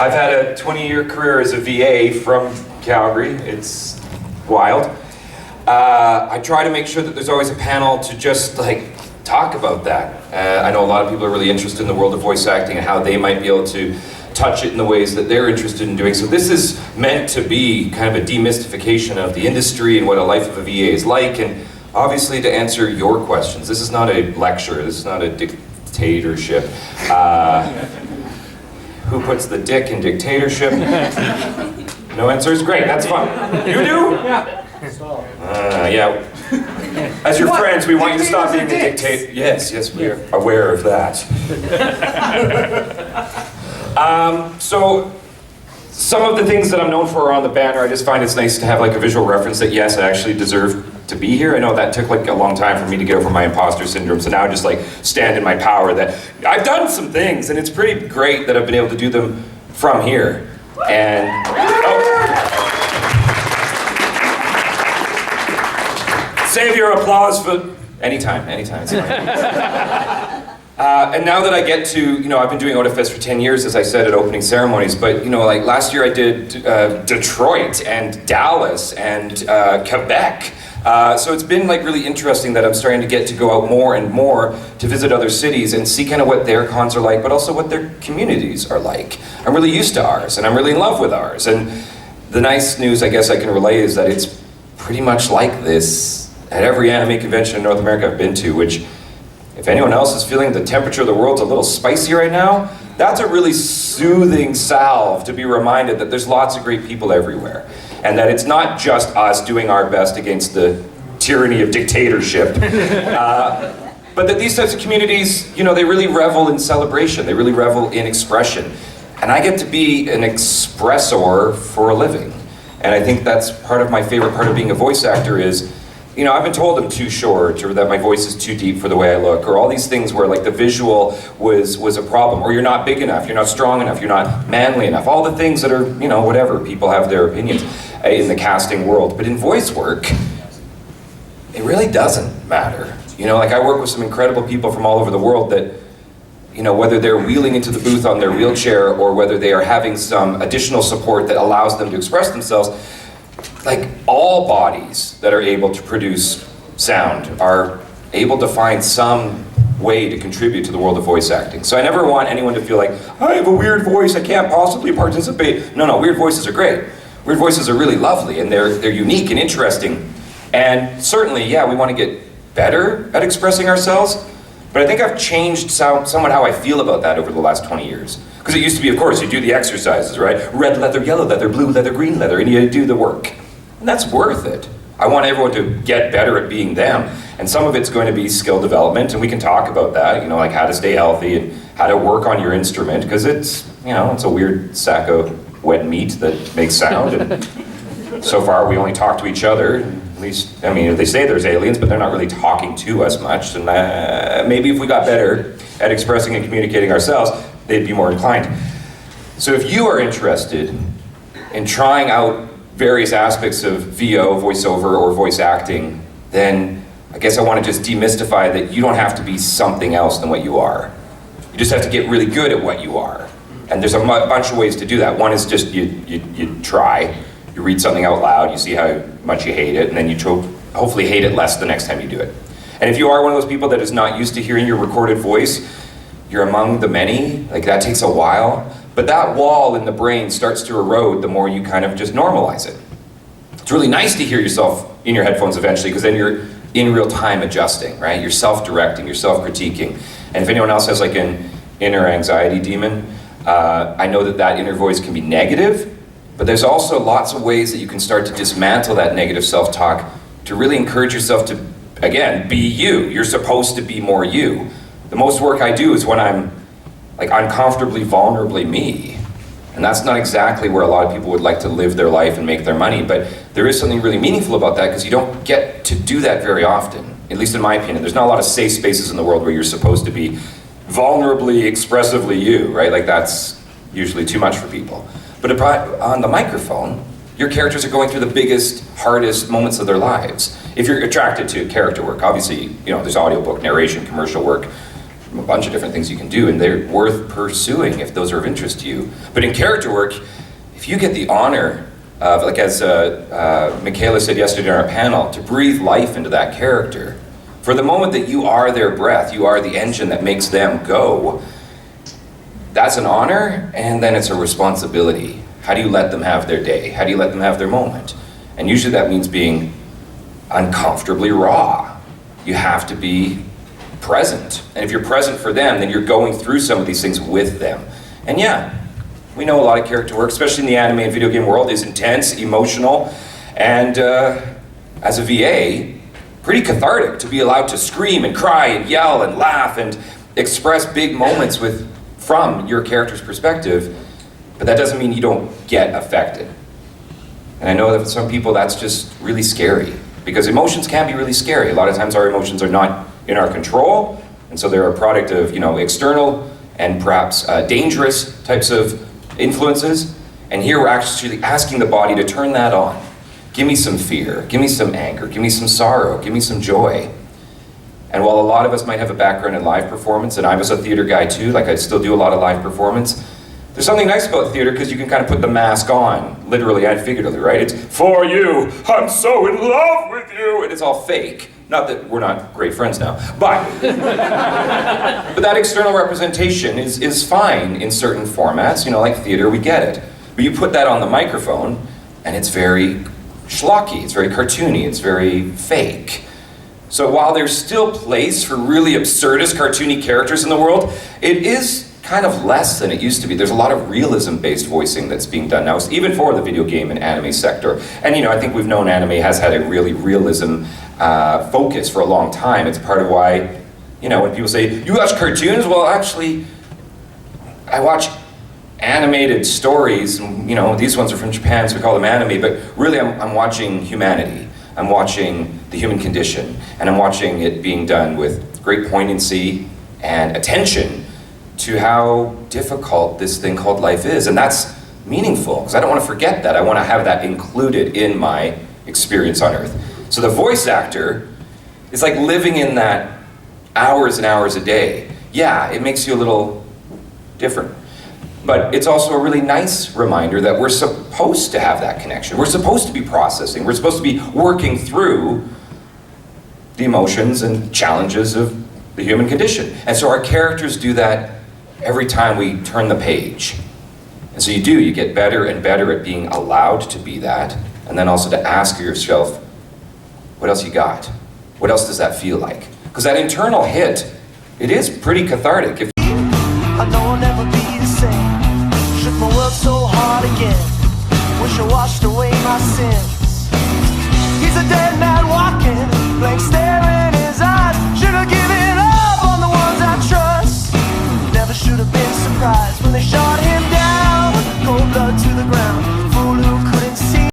I've had a 20-year career as a VA from Calgary. It's wild. I try to make sure that there's always a panel to just talk about that. I know a lot of people are really interested in the world of voice acting and how they might be able to touch it in the ways that they're interested in doing. So this is meant to be kind of a demystification of the industry and what a life of a VA is like, and obviously to answer your questions. This is not a lecture, this is not a dictatorship. Who puts the dick in dictatorship? No answers? Great, that's fun. You do? Yeah. Yeah. As your friends, we want you to stop being a dictator. Yes, we are aware of that. So, some of the things that I'm known for are on the banner. I just find it's nice to have a visual reference that yes, I actually deserve to be here. I know that took a long time for me to get over my imposter syndrome, so now I just stand in my power that I've done some things, and it's pretty great that I've been able to do them from here. And save your applause for anytime. It's fine. And now that I get to, I've been doing OdaFest for 10 years, as I said, at opening ceremonies, but, last year I did Detroit and Dallas and Quebec. So it's been really interesting that I'm starting to get to go out more and more to visit other cities and see kind of what their cons are like, but also what their communities are like. I'm really used to ours, and I'm really in love with ours. And the nice news I guess I can relay is that it's pretty much like this at every anime convention in North America I've been to, which, if anyone else is feeling the temperature of the world's a little spicy right now, that's a really soothing salve to be reminded that there's lots of great people everywhere. And that it's not just us doing our best against the tyranny of dictatorship. But that these types of communities, they really revel in celebration. They really revel in expression. And I get to be an expressor for a living. And I think that's part of my favorite part of being a voice actor is, I've been told I'm too short, or that my voice is too deep for the way I look, or all these things where the visual was a problem, or you're not big enough, you're not strong enough, you're not manly enough, all the things that are, whatever, people have their opinions in the casting world. But in voice work, it really doesn't matter. I work with some incredible people from all over the world that, whether they're wheeling into the booth on their wheelchair or whether they are having some additional support that allows them to express themselves, all bodies that are able to produce sound are able to find some way to contribute to the world of voice acting. So I never want anyone to feel like, I have a weird voice, I can't possibly participate. No, weird voices are great. Weird voices are really lovely, and they're unique and interesting. And certainly, we want to get better at expressing ourselves, but I think I've changed somewhat how I feel about that over the last 20 years. Because it used to be, of course, you do the exercises, right? Red leather, yellow leather, blue leather, green leather, and you do the work. And that's worth it. I want everyone to get better at being them. And some of it's going to be skill development, and we can talk about that, how to stay healthy and how to work on your instrument, because it's, it's a weird sack of wet meat that makes sound. And so far, we only talk to each other. At least, they say there's aliens, but they're not really talking to us much. And maybe if we got better at expressing and communicating ourselves, they'd be more inclined. So if you are interested in trying out various aspects of VO, voiceover, or voice acting, then I guess I want to just demystify that you don't have to be something else than what you are. You just have to get really good at what you are. And there's a bunch of ways to do that. One is just you try. You read something out loud, you see how much you hate it, and then you hopefully hate it less the next time you do it. And if you are one of those people that is not used to hearing your recorded voice, you're among the many, that takes a while. But that wall in the brain starts to erode the more you kind of just normalize it. It's really nice to hear yourself in your headphones eventually, because then you're in real time adjusting, right? You're self-directing, you're self-critiquing. And if anyone else has an inner anxiety demon, I know that inner voice can be negative, but there's also lots of ways that you can start to dismantle that negative self-talk to really encourage yourself to, again, be you. You're supposed to be more you. The most work I do is when I'm uncomfortably, vulnerably me. And that's not exactly where a lot of people would like to live their life and make their money, but there is something really meaningful about that, because you don't get to do that very often, at least in my opinion. There's not a lot of safe spaces in the world where you're supposed to be vulnerably, expressively you, right? That's usually too much for people. But on the microphone, your characters are going through the biggest, hardest moments of their lives. If you're attracted to character work, obviously, there's audiobook, narration, commercial work, from a bunch of different things you can do, and they're worth pursuing if those are of interest to you. But in character work, if you get the honor of, like as Michaela said yesterday on our panel, to breathe life into that character, for the moment that you are their breath, you are the engine that makes them go, that's an honor, and then it's a responsibility. How do you let them have their day? How do you let them have their moment? And usually that means being uncomfortably raw. You have to be present. And if you're present for them, then you're going through some of these things with them. And yeah, we know a lot of character work, especially in the anime and video game world, is intense, emotional, and as a VA, pretty cathartic to be allowed to scream and cry and yell and laugh and express big moments from your character's perspective, but that doesn't mean you don't get affected. And I know that for some people that's just really scary, because emotions can be really scary. A lot of times our emotions are not in our control, and so they're a product of, external and perhaps dangerous types of influences. And here we're actually asking the body to turn that on. Give me some fear, give me some anger, give me some sorrow, give me some joy. And while a lot of us might have a background in live performance, and I was a theater guy too, like I still do a lot of live performance, there's something nice about theater because you can kind of put the mask on, literally and figuratively, right? It's for you, I'm so in love with you, and it's all fake. Not that we're not great friends now, but but that external representation is fine in certain formats, like theater, we get it. But you put that on the microphone, and it's very schlocky, it's very cartoony, it's very fake. So while there's still place for really absurdist, cartoony characters in the world, it is kind of less than it used to be. There's a lot of realism-based voicing that's being done now, even for the video game and anime sector. And I think we've known anime has had a really realism focus for a long time. It's part of why, when people say, you watch cartoons? Well, actually, I watch animated stories, and, these ones are from Japan, so we call them anime, but really I'm watching humanity. I'm watching the human condition, and I'm watching it being done with great poignancy and attention to how difficult this thing called life is. And that's meaningful, because I don't want to forget that. I want to have that included in my experience on Earth. So the voice actor is like living in that hours and hours a day. Yeah, it makes you a little different. But it's also a really nice reminder that we're supposed to have that connection. We're supposed to be processing. We're supposed to be working through the emotions and challenges of the human condition. And so our characters do that every time we turn the page. And so you get better and better at being allowed to be that, and then also to ask yourself, what else you got? What else does that feel like? Because that internal hit, it is pretty cathartic. I know I'll never be the same. Shook my world so hard again. Wish I washed away my sins. He's a dead man walking, blank stare in his eyes. Should have given up on the ones I trust. Never should have been surprised when they shot him down. Cold blood to the ground.